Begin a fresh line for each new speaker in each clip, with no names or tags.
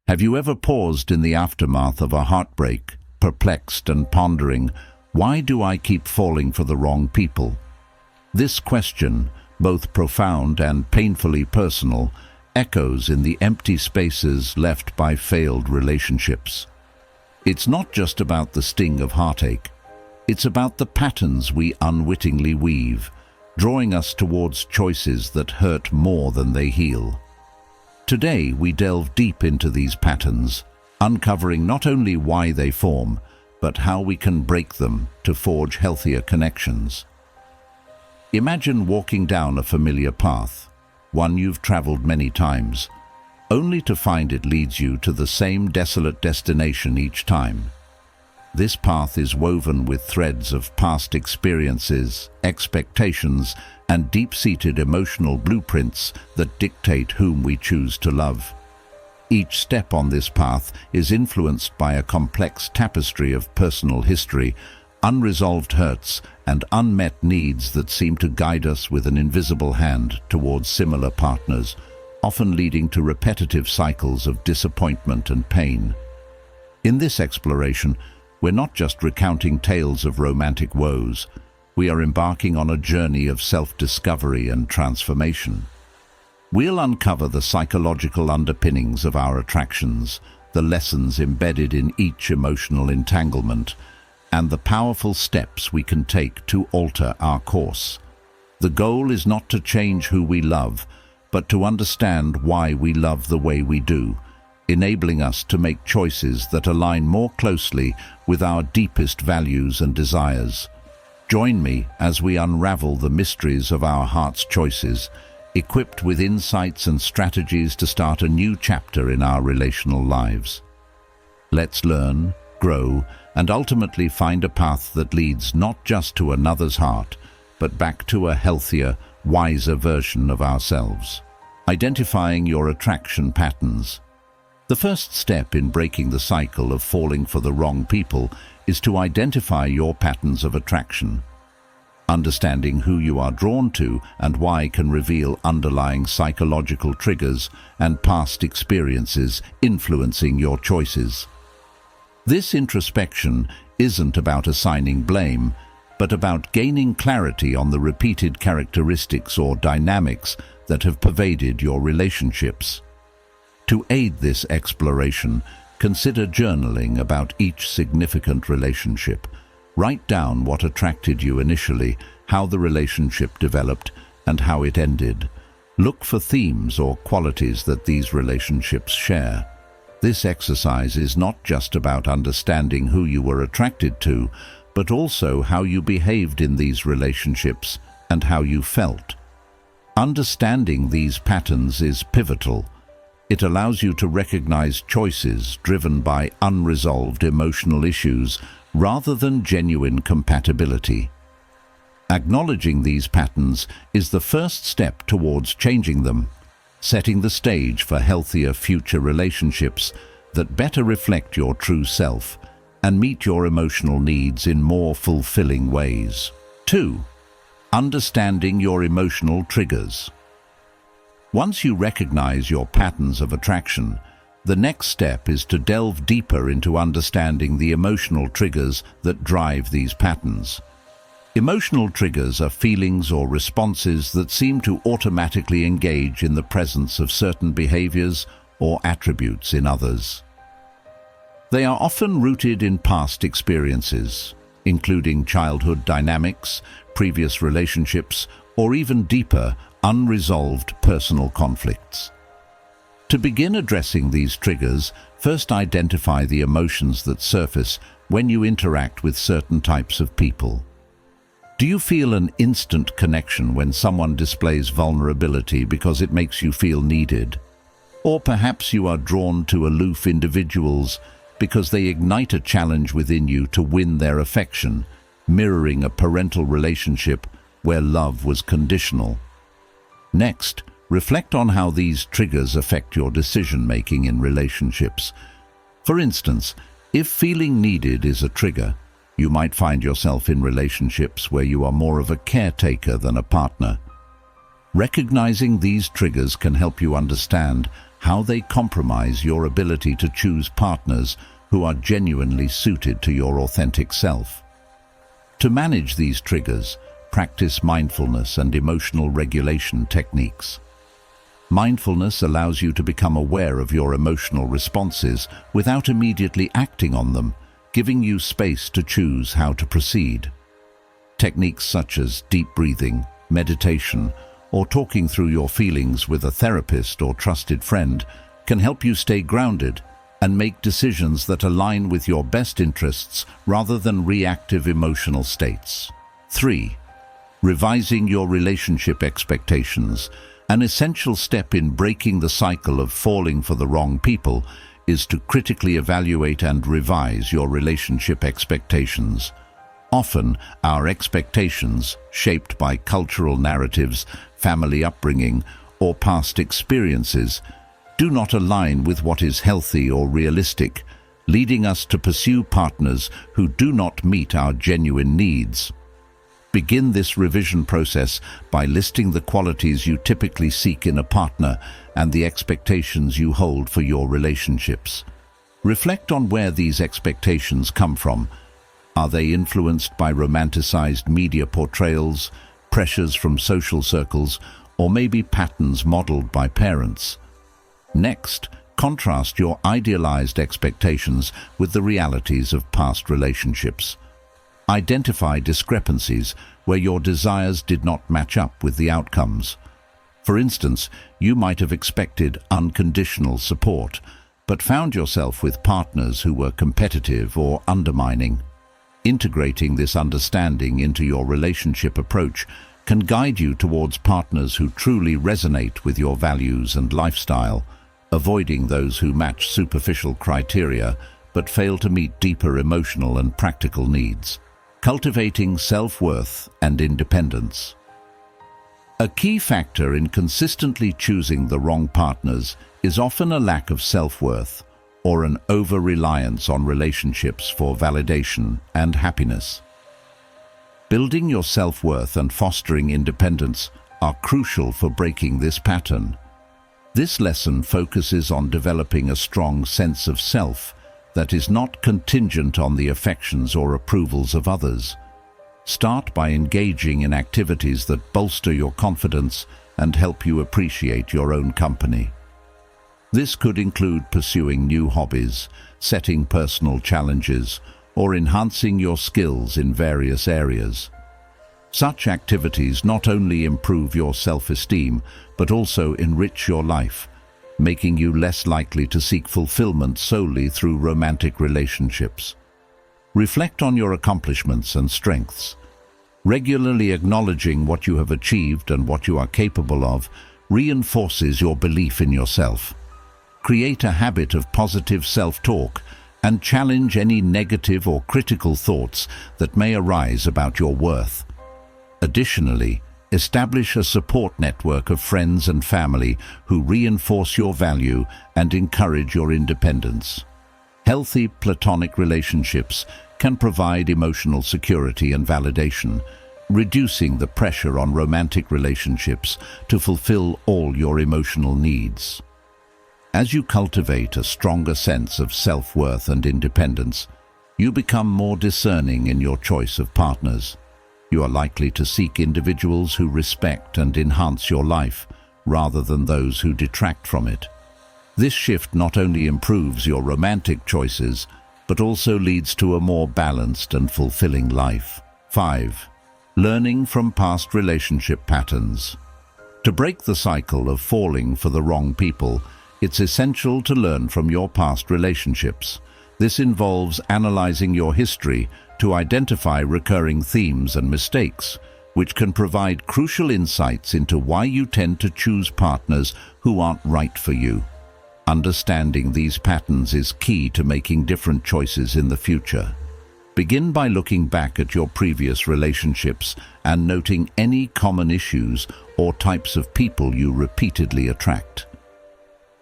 Have you ever paused in the aftermath of a heartbreak, perplexed and pondering, why do I keep falling for the wrong people? This question, both profound and painfully personal, echoes in the empty spaces left by failed relationships. It's not just about the sting of heartache. It's about the patterns we unwittingly weave, drawing us towards choices that hurt more than they heal. Today, we delve deep into these patterns, uncovering not only why they form, but how we can break them to forge healthier connections. Imagine walking down a familiar path, one you've traveled many times, only to find it leads you to the same desolate destination each time. This path is woven with threads of past experiences, expectations, and deep-seated emotional blueprints that dictate whom we choose to love. Each step on this path is influenced by a complex tapestry of personal history, unresolved hurts, and unmet needs that seem to guide us with an invisible hand towards similar partners, often leading to repetitive cycles of disappointment and pain. In this exploration, we're not just recounting tales of romantic woes, we are embarking on a journey of self-discovery and transformation. We'll uncover the psychological underpinnings of our attractions, the lessons embedded in each emotional entanglement, and the powerful steps we can take to alter our course. The goal is not to change who we love, but to understand why we love the way we do, enabling us to make choices that align more closely with our deepest values and desires. Join me as we unravel the mysteries of our heart's choices, equipped with insights and strategies to start a new chapter in our relational lives. Let's learn, grow, and ultimately find a path that leads not just to another's heart, but back to a healthier, wiser version of ourselves. Identifying your attraction patterns. The first step in breaking the cycle of falling for the wrong people is to identify your patterns of attraction. Understanding who you are drawn to and why can reveal underlying psychological triggers and past experiences influencing your choices. This introspection isn't about assigning blame, but about gaining clarity on the repeated characteristics or dynamics that have pervaded your relationships. To aid this exploration, consider journaling about each significant relationship. Write down what attracted you initially, how the relationship developed, and how it ended. Look for themes or qualities that these relationships share. This exercise is not just about understanding who you were attracted to, but also how you behaved in these relationships and how you felt. Understanding these patterns is pivotal. It allows you to recognize choices driven by unresolved emotional issues rather than genuine compatibility. Acknowledging these patterns is the first step towards changing them, setting the stage for healthier future relationships that better reflect your true self and meet your emotional needs in more fulfilling ways. 2. Understanding your emotional triggers. Once you recognize your patterns of attraction, the next step is to delve deeper into understanding the emotional triggers that drive these patterns. Emotional triggers are feelings or responses that seem to automatically engage in the presence of certain behaviors or attributes in others. They are often rooted in past experiences, including childhood dynamics, previous relationships, or even deeper, unresolved personal conflicts. To begin addressing these triggers, first identify the emotions that surface when you interact with certain types of people. Do you feel an instant connection when someone displays vulnerability because it makes you feel needed? Or perhaps you are drawn to aloof individuals because they ignite a challenge within you to win their affection, mirroring a parental relationship where love was conditional. Next, reflect on how these triggers affect your decision-making in relationships. For instance, if feeling needed is a trigger, you might find yourself in relationships where you are more of a caretaker than a partner. Recognizing these triggers can help you understand how they compromise your ability to choose partners who are genuinely suited to your authentic self. To manage these triggers, practice mindfulness and emotional regulation techniques. Mindfulness allows you to become aware of your emotional responses without immediately acting on them, giving you space to choose how to proceed. Techniques such as deep breathing, meditation, or talking through your feelings with a therapist or trusted friend can help you stay grounded and make decisions that align with your best interests rather than reactive emotional states. 3. Revising your relationship expectations. An essential step in breaking the cycle of falling for the wrong people is to critically evaluate and revise your relationship expectations. Often, our expectations, shaped by cultural narratives, family upbringing, or past experiences, do not align with what is healthy or realistic, leading us to pursue partners who do not meet our genuine needs. Begin this revision process by listing the qualities you typically seek in a partner and the expectations you hold for your relationships. Reflect on where these expectations come from. Are they influenced by romanticized media portrayals, pressures from social circles, or maybe patterns modeled by parents? Next, contrast your idealized expectations with the realities of past relationships. Identify discrepancies where your desires did not match up with the outcomes. For instance, you might have expected unconditional support, but found yourself with partners who were competitive or undermining. Integrating this understanding into your relationship approach can guide you towards partners who truly resonate with your values and lifestyle, avoiding those who match superficial criteria but fail to meet deeper emotional and practical needs. Cultivating self-worth and independence. A key factor in consistently choosing the wrong partners is often a lack of self-worth or an over-reliance on relationships for validation and happiness. Building your self-worth and fostering independence are crucial for breaking this pattern. This lesson focuses on developing a strong sense of self that is not contingent on the affections or approvals of others. Start by engaging in activities that bolster your confidence and help you appreciate your own company. This could include pursuing new hobbies, setting personal challenges, or enhancing your skills in various areas. Such activities not only improve your self-esteem, but also enrich your life, making you less likely to seek fulfillment solely through romantic relationships. Reflect on your accomplishments and strengths. Regularly acknowledging what you have achieved and what you are capable of reinforces your belief in yourself. Create a habit of positive self-talk and challenge any negative or critical thoughts that may arise about your worth. Additionally, establish a support network of friends and family who reinforce your value and encourage your independence. Healthy platonic relationships can provide emotional security and validation, reducing the pressure on romantic relationships to fulfill all your emotional needs. As you cultivate a stronger sense of self-worth and independence, you become more discerning in your choice of partners. You are likely to seek individuals who respect and enhance your life, rather than those who detract from it. This shift not only improves your romantic choices, but also leads to a more balanced and fulfilling life. 5. Learning from past relationship patterns. To break the cycle of falling for the wrong people, it's essential to learn from your past relationships. This involves analyzing your history to identify recurring themes and mistakes, which can provide crucial insights into why you tend to choose partners who aren't right for you. Understanding these patterns is key to making different choices in the future. Begin by looking back at your previous relationships and noting any common issues or types of people you repeatedly attract.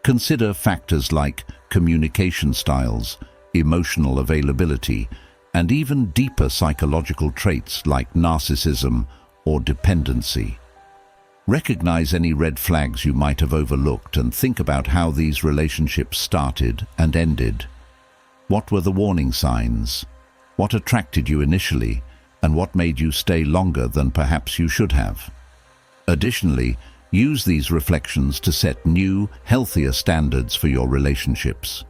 Consider factors like communication styles, emotional availability, and even deeper psychological traits like narcissism or dependency. Recognize any red flags you might have overlooked and think about how these relationships started and ended. What were the warning signs? What attracted you initially, and what made you stay longer than perhaps you should have? Additionally, use these reflections to set new, healthier standards for your relationships.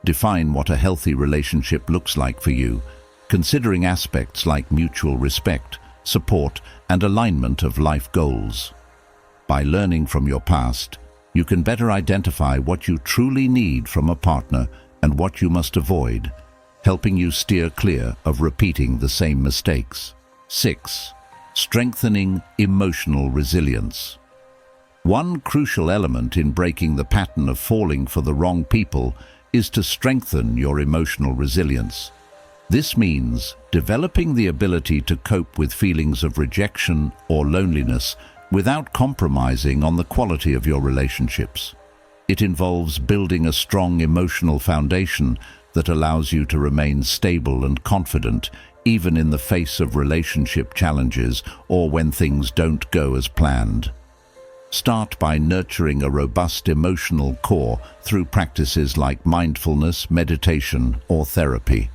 Define what a healthy relationship looks like for you, considering aspects like mutual respect, support, and alignment of life goals. By learning from your past, you can better identify what you truly need from a partner and what you must avoid, helping you steer clear of repeating the same mistakes. 6. Strengthening emotional resilience. One crucial element in breaking the pattern of falling for the wrong people is to strengthen your emotional resilience. This means developing the ability to cope with feelings of rejection or loneliness without compromising on the quality of your relationships. It involves building a strong emotional foundation that allows you to remain stable and confident even in the face of relationship challenges or when things don't go as planned. Start by nurturing a robust emotional core through practices like mindfulness, meditation, or therapy.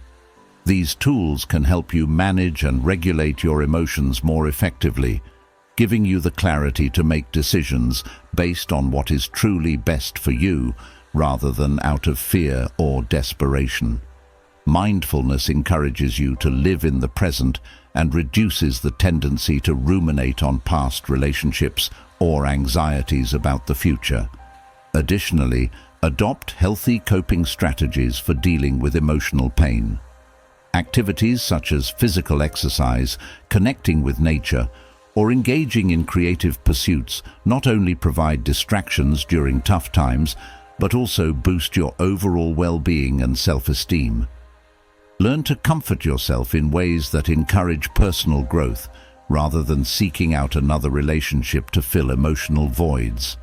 These tools can help you manage and regulate your emotions more effectively, giving you the clarity to make decisions based on what is truly best for you, rather than out of fear or desperation. Mindfulness encourages you to live in the present and reduces the tendency to ruminate on past relationships or anxieties about the future. Additionally, adopt healthy coping strategies for dealing with emotional pain. Activities such as physical exercise, connecting with nature, or engaging in creative pursuits not only provide distractions during tough times, but also boost your overall well-being and self-esteem. Learn to comfort yourself in ways that encourage personal growth, rather than seeking out another relationship to fill emotional voids.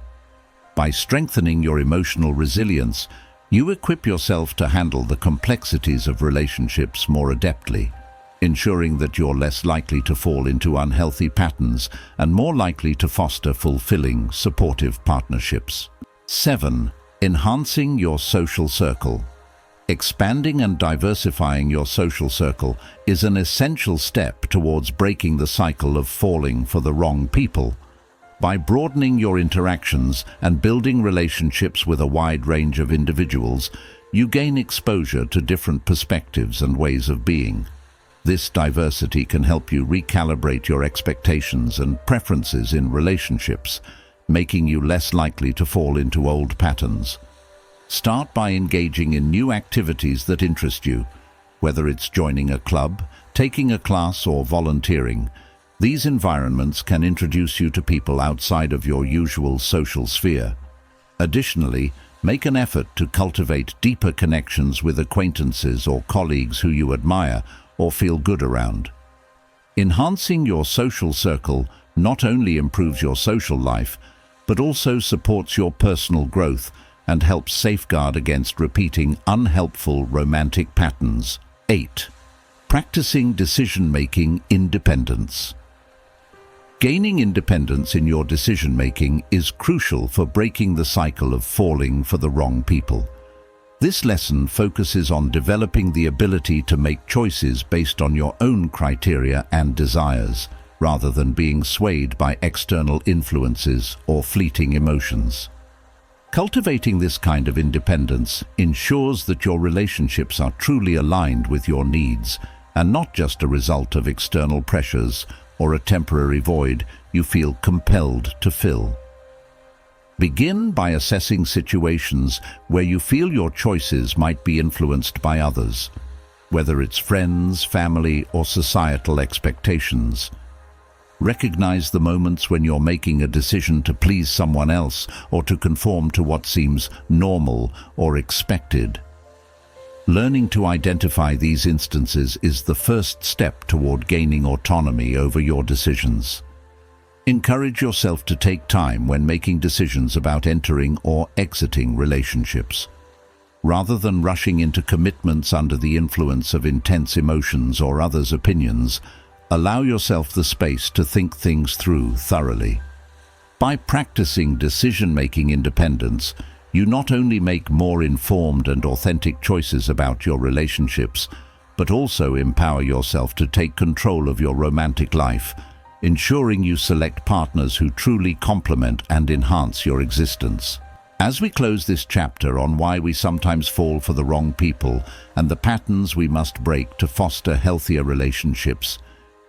By strengthening your emotional resilience, you equip yourself to handle the complexities of relationships more adeptly, ensuring that you're less likely to fall into unhealthy patterns and more likely to foster fulfilling, supportive partnerships. 7. Enhancing your social circle. Expanding and diversifying your social circle is an essential step towards breaking the cycle of falling for the wrong people. By broadening your interactions and building relationships with a wide range of individuals, you gain exposure to different perspectives and ways of being. This diversity can help you recalibrate your expectations and preferences in relationships, making you less likely to fall into old patterns. Start by engaging in new activities that interest you, whether it's joining a club, taking a class, or volunteering. These environments can introduce you to people outside of your usual social sphere. Additionally, make an effort to cultivate deeper connections with acquaintances or colleagues who you admire or feel good around. Enhancing your social circle not only improves your social life, but also supports your personal growth and helps safeguard against repeating unhelpful romantic patterns. 8. Practicing decision-making independence. Gaining independence in your decision-making is crucial for breaking the cycle of falling for the wrong people. This lesson focuses on developing the ability to make choices based on your own criteria and desires, rather than being swayed by external influences or fleeting emotions. Cultivating this kind of independence ensures that your relationships are truly aligned with your needs and not just a result of external pressures or a temporary void you feel compelled to fill. Begin by assessing situations where you feel your choices might be influenced by others, whether it's friends, family, or societal expectations. Recognize the moments when you're making a decision to please someone else or to conform to what seems normal or expected. Learning to identify these instances is the first step toward gaining autonomy over your decisions. Encourage yourself to take time when making decisions about entering or exiting relationships. Rather than rushing into commitments under the influence of intense emotions or others' opinions, allow yourself the space to think things through thoroughly. By practicing decision-making independence, you not only make more informed and authentic choices about your relationships, but also empower yourself to take control of your romantic life, ensuring you select partners who truly complement and enhance your existence. As we close this chapter on why we sometimes fall for the wrong people and the patterns we must break to foster healthier relationships,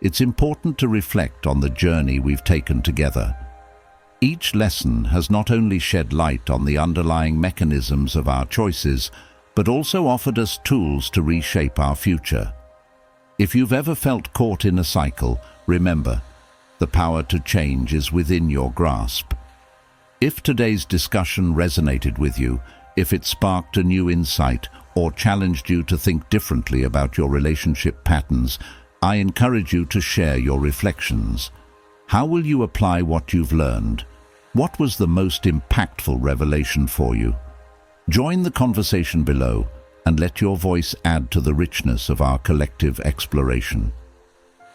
it's important to reflect on the journey we've taken together. Each lesson has not only shed light on the underlying mechanisms of our choices, but also offered us tools to reshape our future. If you've ever felt caught in a cycle, remember, the power to change is within your grasp. If today's discussion resonated with you, if it sparked a new insight or challenged you to think differently about your relationship patterns, I encourage you to share your reflections. How will you apply what you've learned? What was the most impactful revelation for you? Join the conversation below and let your voice add to the richness of our collective exploration.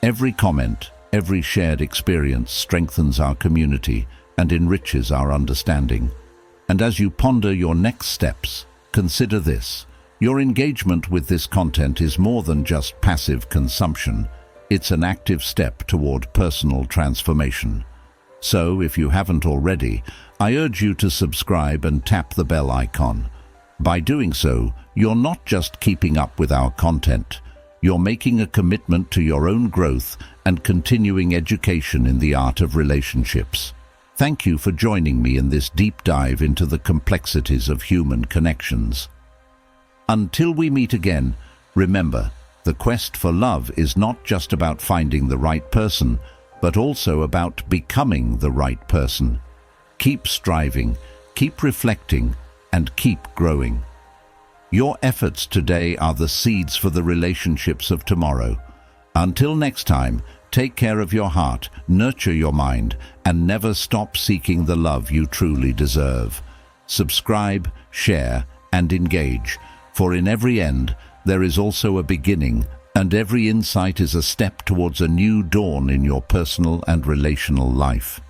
Every comment, every shared experience strengthens our community and enriches our understanding. And as you ponder your next steps, consider this. Your engagement with this content is more than just passive consumption. It's an active step toward personal transformation. So, if you haven't already, I urge you to subscribe and tap the bell icon. By doing so, you're not just keeping up with our content, you're making a commitment to your own growth and continuing education in the art of relationships. Thank you for joining me in this deep dive into the complexities of human connections. Until we meet again, remember, the quest for love is not just about finding the right person, but also about becoming the right person. Keep striving, keep reflecting, and keep growing. Your efforts today are the seeds for the relationships of tomorrow. Until next time, take care of your heart, nurture your mind, and never stop seeking the love you truly deserve. Subscribe, share, and engage, for in every end, there is also a beginning, and every insight is a step towards a new dawn in your personal and relational life.